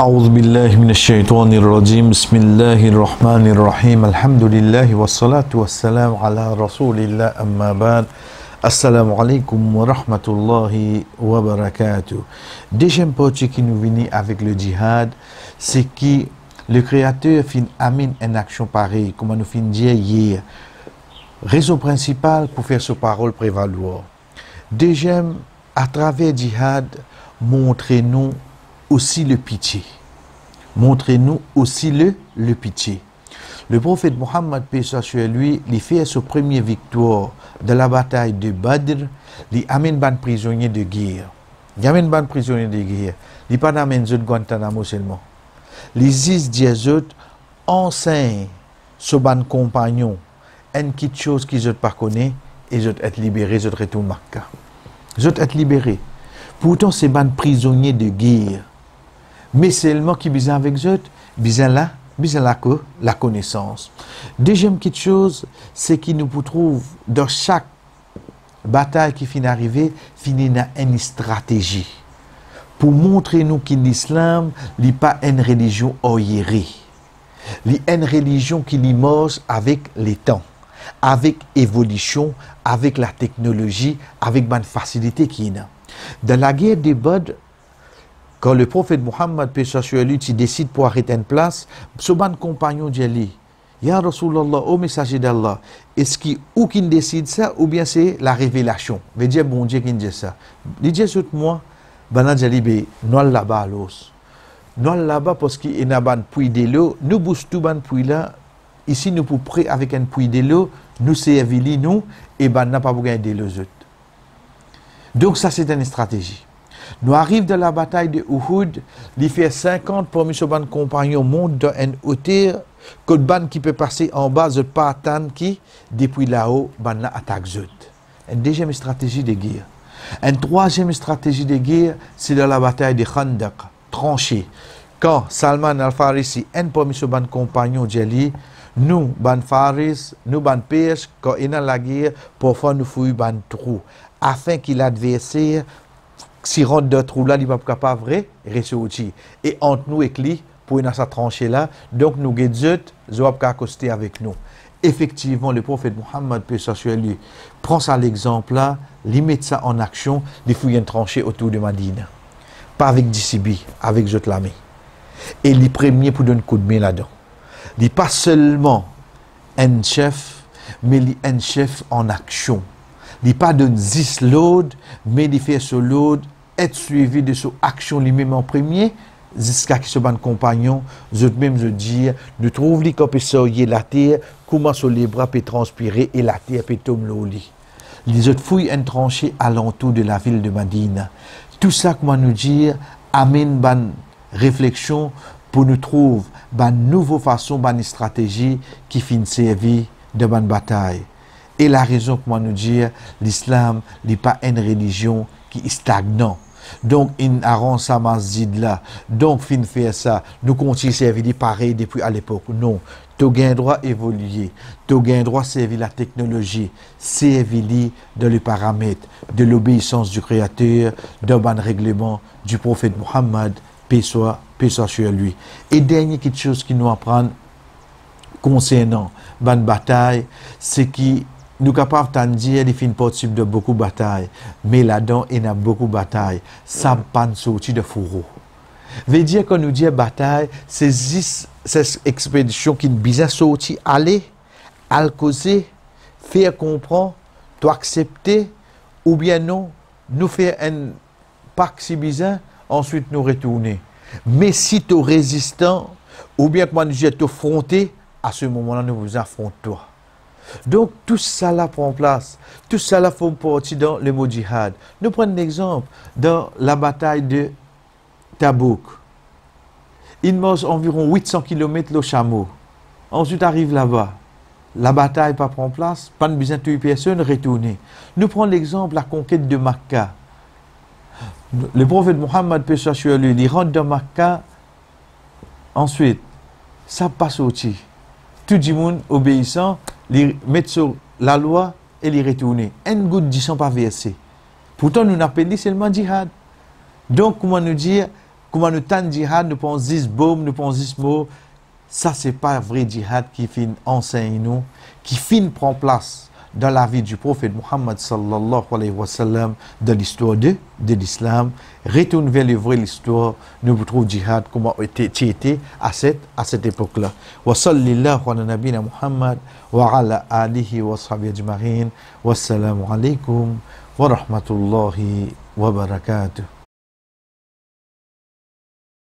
أعوذ بالله من الشيطان الرجيم بسم الله الرحمن الرحيم الحمد لله والصلاة والسلام على رسول الله أما بعد Assalamu alaikum wa rahmatullahi wa barakatuh. Deuxième partie qui nous vient avec le djihad, c'est que le Créateur fin amène une action pareille, comme nous fin dire hier. Raison principale pour faire sa parole prévaloir. Deuxième, à travers djihad, montrez-nous aussi le pitié. Montrez-nous aussi le pitié. Le prophète Mohammed, paix soit sur lui, il fait sa première victoire de la bataille de Badr, il amène ban prisonnier de guerre. Il amène ban prisonnier de guerre. Il pas d'amène de Guantanamo seulement. Les is des autres enseignent sur ban compagnon une petite chose qu'ils ne pas connaissent et ils être libérés, ils retournent Makkah. Ils être libérés. Pourtant c'est ban prisonnier de guerre. Mais seulement qui besoin avec eux, besoin là. La connaissance. Deuxième petite chose, c'est qu'il nous trouve dans chaque bataille qui finit d'arriver, finit dans une stratégie. Pour montrer nous que l'islam n'est pas une religion oriérée. C'est une religion qui marche avec les temps, avec l'évolution, avec la technologie, avec la facilité qu'il y a. Dans la guerre des Badr, quand le prophète Mohammed, paix soit sur lui, décide pour arrêter une place, ce ban compagnon dit, Ya Rasulallah, ô messager d'Allah, est-ce qu'il ou qui décide ça, ou bien c'est la révélation? Veut dire bon Dieu qui dit ça. Il dit sur moi, banan jali non là-bas l'os. Non là-bas parce qu'il y a un puits de l'eau, nous boostons tout ban puits là, ici nous pour près avec un puits de l'eau, nous servons nous, et ban n'a pas gagner de l'eau. Donc ça c'est une stratégie. Nous arrivons dans la bataille de Uhud, il fait 50 parmi ce ban compagnons montent dans une hauteur, que le ban qui peut passer en bas, de pas attendre qui, depuis là-haut, ban la attaque zut. Une deuxième stratégie de guerre. Une troisième stratégie de guerre, c'est dans la bataille de Khandaq, tranchée. Quand Salman al-Farisi, un parmi ce ban compagnons, dit, nous, ban Faris, nous, ban Perse, quand il y a la guerre, parfois nous fouillons ban trou, afin qu'il l'adversaire si rentre dans trou là, il n'est pas capable de ressortir. Et entre nous et lui, pour dans sa tranchée là, donc nous guettons, nous sommes accostés avec nous. Effectivement, le prophète Mohammed, paix soit sur lui, prend ça l'exemple là, il met ça en action, il fouille une tranchée autour de Madina. Pas avec Dissibi, avec Jotlami. Et il est premier pour donner un coup de main là-dedans. Il n'est pas seulement un chef, mais il est un chef en action. Il n'est pas de 10 loads, mais il fait ce load, être suivi de son action lui-même en premier, jusqu'à ce que ce compagnon, je même je dire, nous trouvons les peut sortir la terre, comment sur les bras peut transpirer et la terre peut tomber au lit. Les autres fouillent une tranchée alentour de la ville de Madina. Tout ça, comment nous dire, amène une réflexion pour nous trouver une nouvelle façon, une stratégie qui finit servir de bonne bataille. Et la raison, comment nous dire, l'islam n'est pas une religion qui est stagnante. Donc, il arrange ça masjid là. Donc, fin faire ça. Nous continuons à servir pareil depuis à l'époque. Non. Tu as droit d'évoluer. Tu as droit de servir la technologie. Servir dans les paramètres de l'obéissance du Créateur, d'un bon règlement du prophète Mohammed, paix soit sur lui. Et dernière quelque chose qui nous apprend concernant la bataille, c'est que nous sommes capables de dire qu'il fait possible de beaucoup de batailles, mais là-dedans, il y a beaucoup de batailles. Ça ne pas sortir de fourreau. Veut dire que nous disons bataille, c'est cette expédition qui nous a sorti, aller, à causer, faire comprendre, accepter, ou bien non, nous faire un pacte si bizarre, ensuite nous retourner. Mais si tu es résistant, ou bien que nous sommes affrontés, à ce moment-là, nous vous affrontons. Donc, tout ça là prend place. Tout ça là fait partie dans le mot djihad. Nous prenons l'exemple dans la bataille de Tabouk. Il marche environ 800 km le chameau. Ensuite, arrive là-bas. La bataille pas prend place. Pas de besoin de tuer personne, retourner. Nous prenons l'exemple de la conquête de Makkah. Le prophète Mohammed, paix soit sur lui, il rentre dans Makkah. Ensuite, ça passe au-dessus. Tout le monde obéissant, les mettre sur la loi et les retourner. Un goutte ne sont pas versé. Pourtant, nous n'appelons seulement djihad. Donc, comment nous dire, Comment nous tant djihad, nous pensons 10 bombes, nous pensons 10 mots. Ça, c'est pas un vrai djihad qui fin enseigne nous, qui fin prend place dans la vie du prophète Muhammad sallallahu alayhi wa sallam, de l'histoire de l'islam. Retourne vers le vrai l'histoire, nous retrouvons djihad, comment était à cette époque-là. Wa sallallahu ala nabina Muhammad wa ala alihi wa sahbihi ajma'in. Wassalamu alaikum wa rahmatullahi wa barakatuh.